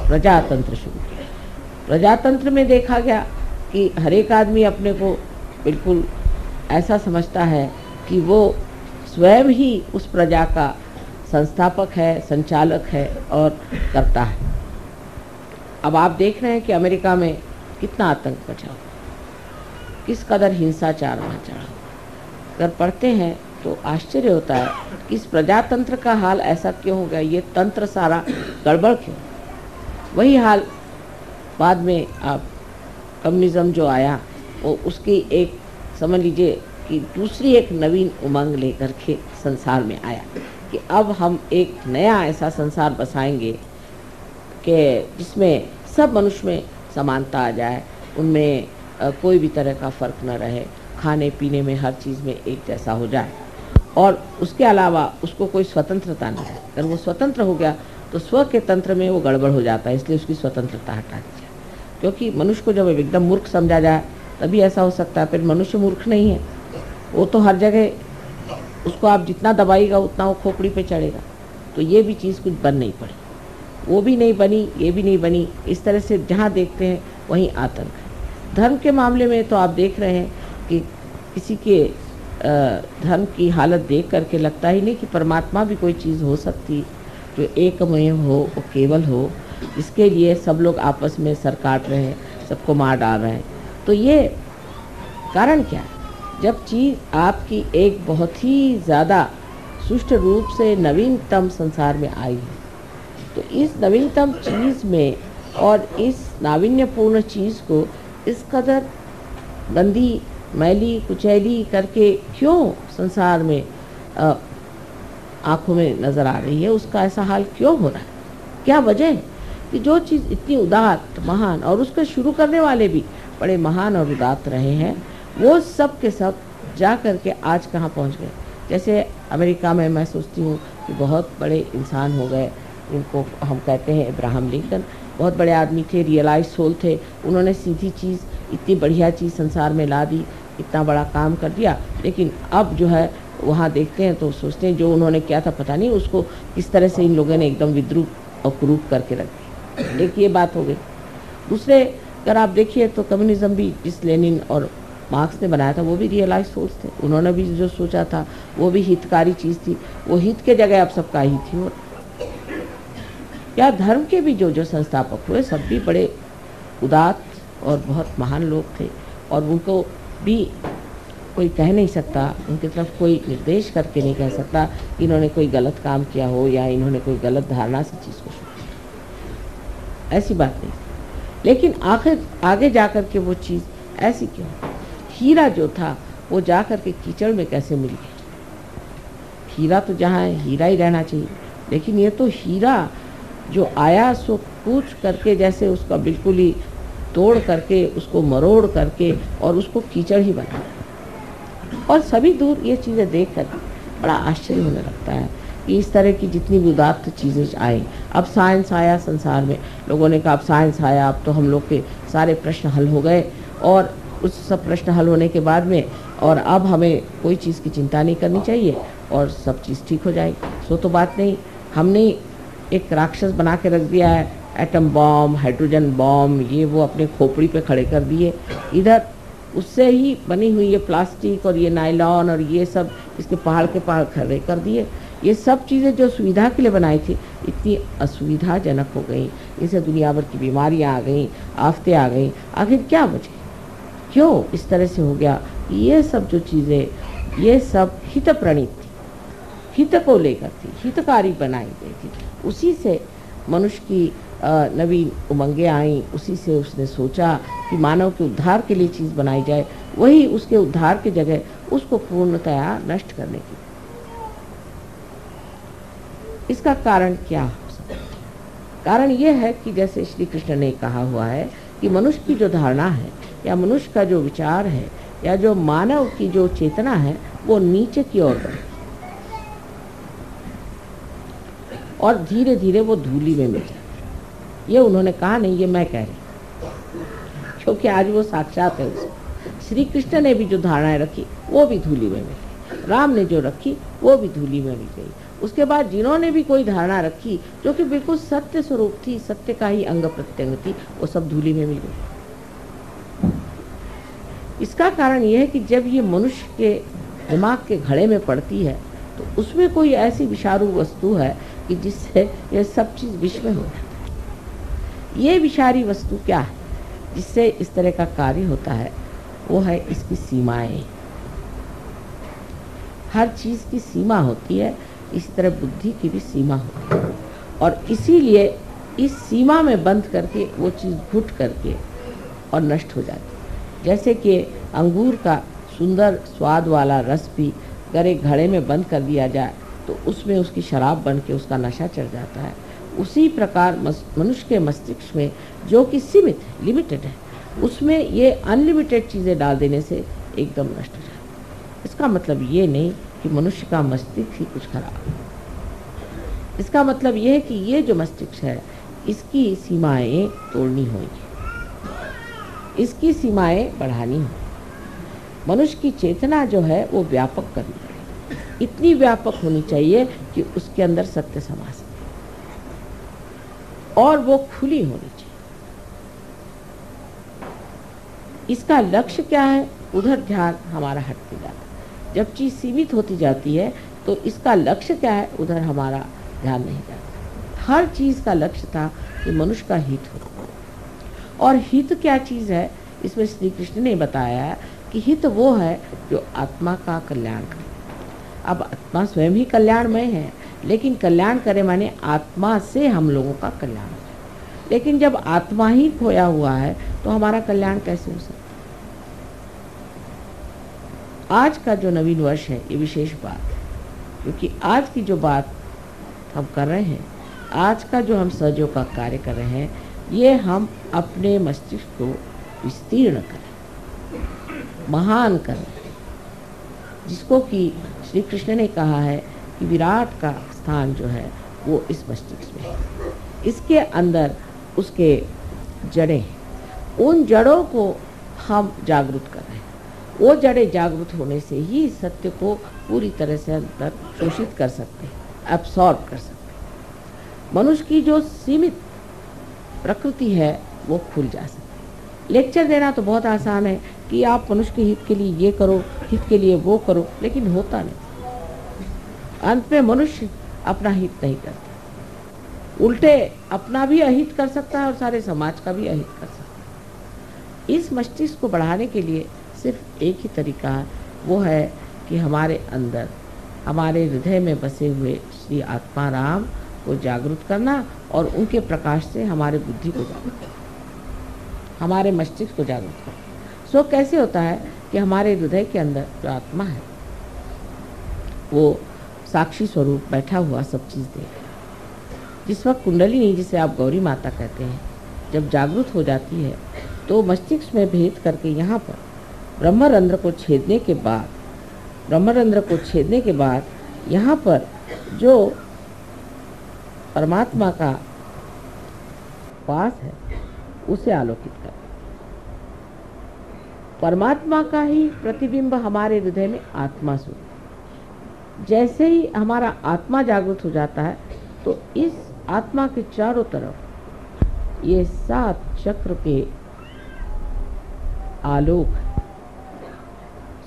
प्रजातंत्र शुरू किया। प्रजातंत्र में देखा गया कि हर एक आदमी अपने को बिल्कुल ऐसा समझता है कि वो स्वयं ही उस प्रजा का संस्थापक है, संचालक है और करता है। अब आप देख रहे हैं कि अमेरिका में कितना आतंक मचा, किस कदर हिंसाचार वहाँ चढ़ा। अगर पढ़ते हैं तो आश्चर्य होता है कि इस प्रजातंत्र का हाल ऐसा क्यों हो गया, ये तंत्र सारा गड़बड़ क्यों। वही हाल बाद में आप कम्युनिज्म जो आया वो उसकी एक समझ लीजिए कि दूसरी एक नवीन उमंग लेकर के संसार में आया कि अब हम एक नया ऐसा संसार बसाएंगे कि जिसमें सब मनुष्य में समानता आ जाए, उनमें कोई भी तरह का फ़र्क न रहे, खाने पीने में हर चीज़ में एक जैसा हो जाए और उसके अलावा उसको कोई स्वतंत्रता नहीं है। अगर वो स्वतंत्र हो गया तो स्व के तंत्र में वो गड़बड़ हो जाता है, इसलिए उसकी स्वतंत्रता हटा दी जाए। क्योंकि मनुष्य को जब एकदम मूर्ख समझा जाए तभी ऐसा हो सकता है। फिर मनुष्य मूर्ख नहीं है, वो तो हर जगह उसको आप जितना दबाइएगा उतना वो खोपड़ी पे चढ़ेगा। तो ये भी चीज़ कुछ बन नहीं पड़ी, वो भी नहीं बनी, ये भी नहीं बनी। इस तरह से जहाँ देखते हैं वहीं आतंक है। धर्म के मामले में तो आप देख रहे हैं कि किसी के धर्म की हालत देख करके लगता ही नहीं कि परमात्मा भी कोई चीज़ हो सकती जो एकमय हो, वो केवल हो, इसके लिए सब लोग आपस में सर काट रहे हैं, सबको मार डाल रहे हैं। तो ये कारण क्या है? जब चीज़ आपकी एक बहुत ही ज़्यादा सुष्ट रूप से नवीनतम संसार में आई है, तो इस नवीनतम चीज़ में और इस नावीन्यपूर्ण चीज़ को इस कदर गंदी, मैली, कुचैली करके क्यों संसार में आँखों में नज़र आ रही है, उसका ऐसा हाल क्यों हो रहा है? क्या वजह है कि जो चीज़ इतनी उदात्त, महान, और उसके शुरू करने वाले भी बड़े महान और उदात्त रहे हैं, वो सब के सब जा कर के आज कहाँ पहुँच गए। जैसे अमेरिका में मैं सोचती हूँ कि बहुत बड़े इंसान हो गए, इनको हम कहते हैं अब्राहम लिंकन, बहुत बड़े आदमी थे, रियलाइज सोल थे। उन्होंने सीधी चीज़, इतनी बढ़िया चीज़ संसार में ला दी, इतना बड़ा काम कर दिया। लेकिन अब जो है वहाँ देखते हैं तो सोचते हैं जो उन्होंने किया था पता नहीं उसको किस तरह से इन लोगों ने एकदम विद्रूप और कुरूप करके रख दिया। एक ये बात हो गई। दूसरे अगर आप देखिए तो कम्युनिज्म भी जिस लेनिन और मार्क्स ने बनाया था वो भी रियलाइज सोच थे। उन्होंने भी जो सोचा था वो भी हितकारी चीज़ थी, वो हित के जगह अब सबका ही थी। और या धर्म के भी जो संस्थापक हुए सब भी बड़े उदात्त और बहुत महान लोग थे, और उनको भी कोई कह नहीं सकता, उनकी तरफ कोई निर्देश करके नहीं कह सकता कि इन्होंने कोई गलत काम किया हो या इन्होंने कोई गलत धारणा से चीज़ को सोचा, ऐसी बात नहीं। लेकिन आखिर आगे जा कर के वो चीज़ ऐसी क्यों? हीरा जो था वो जा कर के कीचड़ में कैसे मिल गया? हीरा तो जहाँ है हीरा ही रहना चाहिए, लेकिन ये तो हीरा जो आया सो कूच करके, जैसे उसका बिल्कुल ही तोड़ करके, उसको मरोड़ करके और उसको कीचड़ ही बना। और सभी दूर ये चीज़ें देख कर बड़ा आश्चर्य होने लगता है कि इस तरह की जितनी भी उदात्त चीज़ें आई। अब साइंस आया संसार में, लोगों ने कहा अब साइंस आया, अब तो हम लोग के सारे प्रश्न हल हो गए, और उस सब प्रश्न हल होने के बाद में और अब हमें कोई चीज़ की चिंता नहीं करनी चाहिए और सब चीज़ ठीक हो जाएगी। सो तो बात नहीं, हमने एक राक्षस बना के रख दिया है, एटम बॉम्ब, हाइड्रोजन बॉम्ब, ये वो अपने खोपड़ी पे खड़े कर दिए। इधर उससे ही बनी हुई ये प्लास्टिक और ये नायलॉन और ये सब इसके पहाड़ के पहाड़ खड़े कर दिए। ये सब चीज़ें जो सुविधा के लिए बनाई थी इतनी असुविधाजनक हो गई, इनसे दुनिया भर की बीमारियां आ गई, आफतें आ गई। आखिर क्या वजह, क्यों इस तरह से हो गया? ये सब जो चीज़ें ये सब हित प्रणीत थी, हित को लेकर थी, हितकारी बनाई गई थी। उसी से मनुष्य की नवीन उमंगें आई, उसी से उसने सोचा कि मानव के उद्धार के लिए चीज़ बनाई जाए, वही उसके उद्धार की जगह उसको पूर्णतया नष्ट करने की। इसका कारण क्या हो सकता है? कारण यह है कि जैसे श्री कृष्ण ने कहा हुआ है कि मनुष्य की जो धारणा है या मनुष्य का जो विचार है या जो मानव की जो चेतना है वो नीचे की ओर बढ़ती और धीरे धीरे वो धूली में मिल जाती। ये उन्होंने कहा नहीं, ये मैं कह रही, क्योंकि आज वो साक्षात है उसको। श्री कृष्ण ने भी जो धारणाएं रखी वो भी धूली में मिल गई, राम ने जो रखी वो भी धूली में मिल गई, उसके बाद जिन्होंने भी कोई धारणा रखी जो कि बिल्कुल सत्य स्वरूप थी, सत्य का ही अंग प्रत्यंग थी, वो सब धूली में मिल गई। इसका कारण यह है कि जब ये मनुष्य के दिमाग के घड़े में पड़ती है तो उसमें कोई ऐसी विषारू वस्तु है कि जिससे यह सब चीज विष में हो जाती है। ये विषारी वस्तु क्या है जिससे इस तरह का कार्य होता है? वो है इसकी सीमाएं। हर चीज की सीमा होती है, इसी तरह बुद्धि की भी सीमा होती है, और इसीलिए इस सीमा में बंद करके वो चीज घुट करके और नष्ट हो जाती है। जैसे कि अंगूर का सुंदर स्वाद वाला रस भी अगर एक घड़े में बंद कर दिया जाए तो उसमें उसकी शराब बन के उसका नशा चढ़ जाता है। उसी प्रकार मनुष्य के मस्तिष्क में जो कि सीमित है, लिमिटेड है, उसमें ये अनलिमिटेड चीज़ें डाल देने से एकदम नष्ट हो जाता है। इसका मतलब ये नहीं कि मनुष्य का मस्तिष्क ही कुछ खराब है। इसका मतलब ये है कि ये जो मस्तिष्क है इसकी सीमाएं तोड़नी होंगी, इसकी सीमाएं बढ़ानी होंगी। मनुष्य की चेतना जो है वो व्यापक करनी पड़ेगी, इतनी व्यापक होनी चाहिए कि उसके अंदर सत्य समा सके और वो खुली होनी चाहिए। इसका लक्ष्य क्या है? उधर ध्यान हमारा हटते जाता है। जब चीज सीमित होती जाती है तो इसका लक्ष्य क्या है? उधर हमारा ध्यान नहीं जाता। हर चीज का लक्ष्य था कि मनुष्य का हित हो। और हित क्या चीज है? इसमें श्री कृष्ण ने बताया है कि हित वो है जो आत्मा का कल्याण करे। अब आत्मा स्वयं ही कल्याणमय है, लेकिन कल्याण करे माने आत्मा से हम लोगों का कल्याण हो। लेकिन जब आत्मा ही खोया हुआ है तो हमारा कल्याण कैसे हो सकता? आज का जो नवीन वर्ष है ये विशेष बात है, क्योंकि आज की जो बात हम कर रहे हैं, आज का जो हम सहयोग का कार्य कर रहे हैं, ये हम अपने मस्तिष्क को विस्तीर्ण करें, महान करें, जिसको कि श्री कृष्ण ने कहा है कि विराट का स्थान जो है वो इस मस्तिष्क में है। इसके अंदर उसके जड़ें हैं, उन जड़ों को हम जागृत कर रहे हैं। वो जड़ें जागृत होने से ही सत्य को पूरी तरह से अंदर शोषित कर सकते हैं, एब्सॉर्ब कर सकते हैं। मनुष्य की जो सीमित प्रकृति है वो खुल जा सकती है। लेक्चर देना तो बहुत आसान है कि आप मनुष्य के हित के लिए ये करो, हित के लिए वो करो, लेकिन होता नहीं। अंत में मनुष्य अपना हित नहीं करता, उल्टे अपना भी अहित कर सकता है और सारे समाज का भी अहित कर सकता है। इस मस्तिष्क को बढ़ाने के लिए सिर्फ एक ही तरीका है, वो है कि हमारे अंदर, हमारे हृदय में बसे हुए श्री आत्मा राम को जागृत करना और उनके प्रकाश से हमारे बुद्धि को जागृत करना, हमारे मस्तिष्क को जागृत करना। सो कैसे होता है कि हमारे हृदय के अंदर जो आत्मा है वो साक्षी स्वरूप बैठा हुआ सब चीज़ देख रहा है। जिस वक्त कुंडलिनी, जिसे आप गौरी माता कहते हैं, जब जागृत हो जाती है तो मस्तिष्क में भेद करके यहाँ पर ब्रह्मरंध्र को छेदने के बाद यहाँ पर जो परमात्मा का वास है उसे आलोकित कर। परमात्मा का ही प्रतिबिंब हमारे हृदय में आत्मा स्वरूप। जैसे ही हमारा आत्मा जागृत हो जाता है तो इस आत्मा के चारों तरफ ये 7 चक्र के आलोक,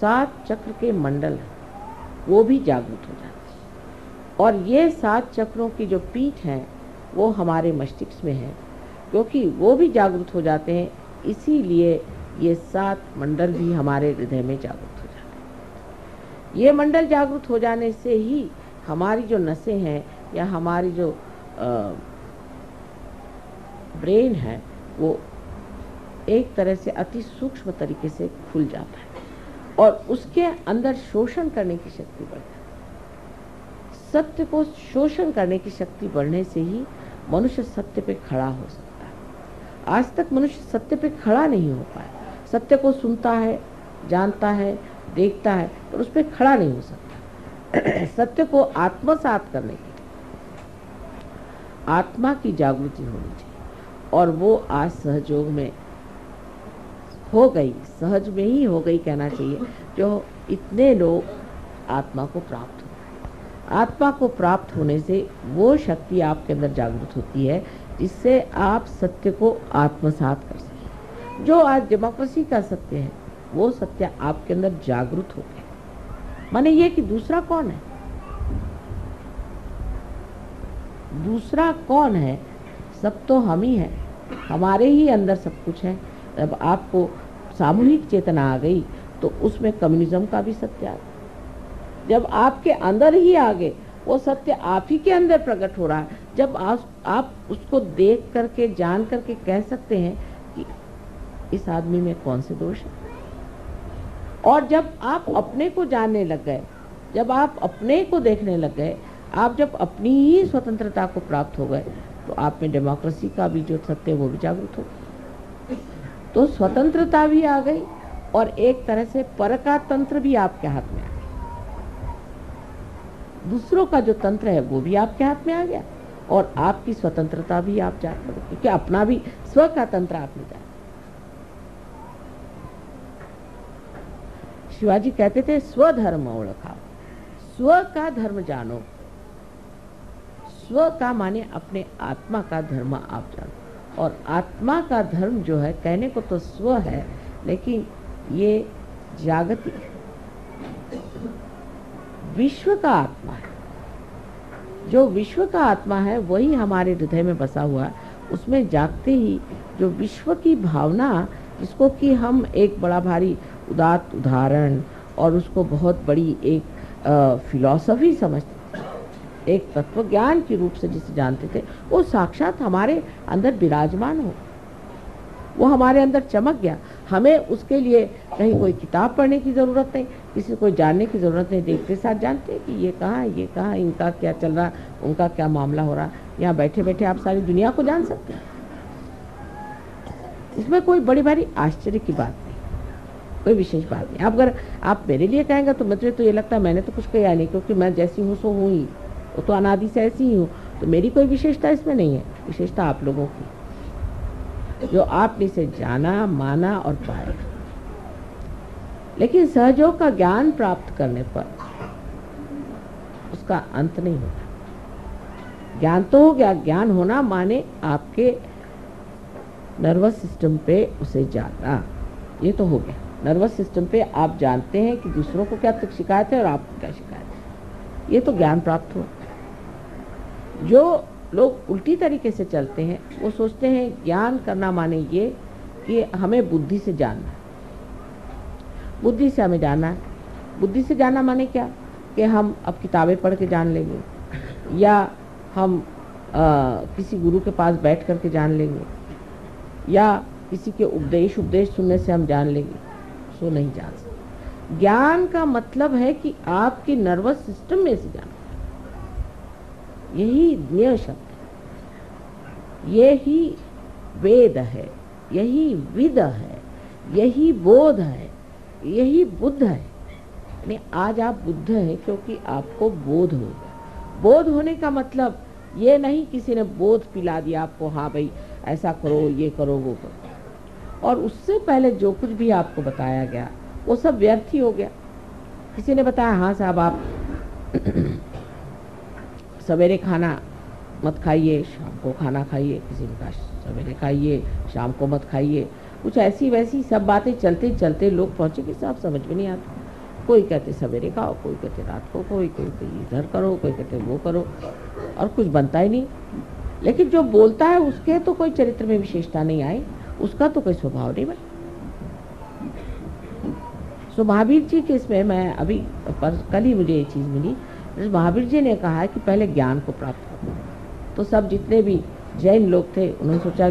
7 चक्र के मंडल वो भी जागृत हो जाते हैं। और ये 7 चक्रों की जो पीठ है वो हमारे मस्तिष्क में है, क्योंकि वो भी जागृत हो जाते हैं, इसीलिए ये 7 मंडल भी हमारे हृदय में जागृत हो जाते हैं। ये मंडल जागृत हो जाने से ही हमारी जो नसें हैं या हमारी जो ब्रेन है वो एक तरह से अति सूक्ष्म तरीके से खुल जाता है और उसके अंदर शोषण करने की शक्ति बढ़ जाती है। सत्य को शोषण करने की शक्ति बढ़ने से ही मनुष्य सत्य पे खड़ा हो सकता है। आज तक मनुष्य सत्य पे खड़ा नहीं हो पाया। सत्य को सुनता है, जानता है, देखता है, पर उस पर खड़ा नहीं हो सकता। सत्य को आत्मसात करने के लिए आत्मा की जागृति होनी चाहिए, और वो आज सहयोग में हो गई, सहज में ही हो गई कहना चाहिए, जो इतने लोग आत्मा को प्राप्त हो गए। आत्मा को प्राप्त होने से वो शक्ति आपके अंदर जागृत होती है जिससे आप सत्य को आत्मसात कर सकें। जो आज डेमोक्रेसी का सत्य है वो सत्य आपके अंदर जागृत हो गया। माने ये कि दूसरा कौन है, दूसरा कौन है, सब तो हम ही हैं, हमारे ही अंदर सब कुछ है। जब आपको सामूहिक चेतना आ गई तो उसमें कम्युनिज्म का भी सत्य आ गया। जब आपके अंदर ही आ गए वो सत्य आप ही के अंदर प्रकट हो रहा है। जब आप उसको देख करके जान करके कह सकते हैं कि इस आदमी में कौन से दोष है। और जब आप अपने को जानने लग गए, जब आप अपने को देखने लग गए, आप जब अपनी ही स्वतंत्रता को प्राप्त हो गए तो आप में डेमोक्रेसी का भी जो सत्य है वो भी जागृत हो गया। तो स्वतंत्रता भी आ गई और एक तरह से पर का तंत्र भी आपके हाथ में आ गया। दूसरों का जो तंत्र है वो भी आपके हाथ में आ गया और आपकी स्वतंत्रता भी आप जान पड़े, क्योंकि अपना भी स्व का तंत्र आपने जाना। शिवाजी कहते थे स्वधर्म ओळखाओ, स्व का धर्म जानो। स्व का माने अपने आत्मा का धर्म आप जानो। और आत्मा का धर्म जो है कहने को तो स्व है, लेकिन ये जागतिक विश्व का आत्मा है। जो विश्व का आत्मा है वही हमारे हृदय में बसा हुआ है। उसमें जागते ही जो विश्व की भावना, जिसको कि हम एक बड़ा भारी उदात्त उदाहरण और उसको बहुत बड़ी एक फिलॉसफी समझते थे, एक तत्व ज्ञान के रूप से जिसे जानते थे, वो साक्षात हमारे अंदर विराजमान हो, वो हमारे अंदर चमक गया। हमें उसके लिए कहीं कोई किताब पढ़ने की ज़रूरत नहीं, किसी को जानने की ज़रूरत नहीं। देखते साथ जानते हैं कि ये कहाँ है, ये कहाँ, इनका क्या चल रहा, उनका क्या मामला हो रहा। यहाँ बैठे बैठे आप सारी दुनिया को जान सकते हैं। इसमें कोई बड़ी भारी आश्चर्य की बात नहीं, कोई विशेष बात नहीं। अब अगर आप मेरे लिए कहेंगे तो मुझे तो ये लगता है मैंने तो कुछ किया नहीं, क्योंकि मैं जैसी हूँ सो हूँ ही, वो तो अनादि से ऐसी ही हूँ। तो मेरी कोई विशेषता इसमें नहीं है, विशेषता आप लोगों की, जो आपने इसे जाना, माना और पाया। लेकिन सहयोग का ज्ञान प्राप्त करने पर उसका अंत नहीं होता। ज्ञान तो हो गया, ज्ञान होना माने आपके नर्वस सिस्टम पे उसे जाना, ये तो हो गया। नर्वस सिस्टम पे आप जानते हैं कि दूसरों को क्या शिकायत है और आपको क्या शिकायत है, ये तो ज्ञान प्राप्त हो। जो लोग उल्टी तरीके से चलते हैं वो सोचते हैं ज्ञान करना माने ये कि हमें बुद्धि से जानना है, बुद्धि से हमें जाना है। बुद्धि से जानना माने क्या कि हम अब किताबें पढ़ के जान लेंगे, या हम किसी गुरु के पास बैठ करके जान लेंगे, या किसी के उपदेश सुनने से हम जान लेंगे। सो नहीं जान सकते। ज्ञान का मतलब है कि आपकी नर्वस सिस्टम में से जाना, यही ज्ञेय शब्द है, यही वेद है, यही विद है, यही बोध है, यही बुद्ध है। यानी आज आप बुद्ध हैं क्योंकि आपको बोध हो गया। बोध होने का मतलब ये नहीं किसी ने बोध पिला दिया आपको, हाँ भाई ऐसा करो, ये करो, वो करो, और उससे पहले जो कुछ भी आपको बताया गया वो सब व्यर्थ ही हो गया। किसी ने बताया हाँ साहब आप सवेरे खाना मत खाइए, शाम को खाना खाइए। किसी ने कहा सवेरे खाइए, शाम को मत खाइए। कुछ ऐसी वैसी सब बातें चलते चलते लोग पहुँचे कि साहब समझ में नहीं आता। कोई कहते सवेरे खाओ, कोई कहते रात को, कोई इधर करो, कोई कहते वो करो, और कुछ बनता ही नहीं। लेकिन जो बोलता है उसके तो कोई चरित्र में विशेषता नहीं आई, उसका तो कोई स्वभाव नहीं बना। सो महावीर जी के इसमें मैं अभी कल ही मुझे ये चीज़ मिली, महावीर जी ने कहा है कि पहले ज्ञान को प्राप्त करो। तो सब जितने भी जैन लोग थे उन्होंने सोचा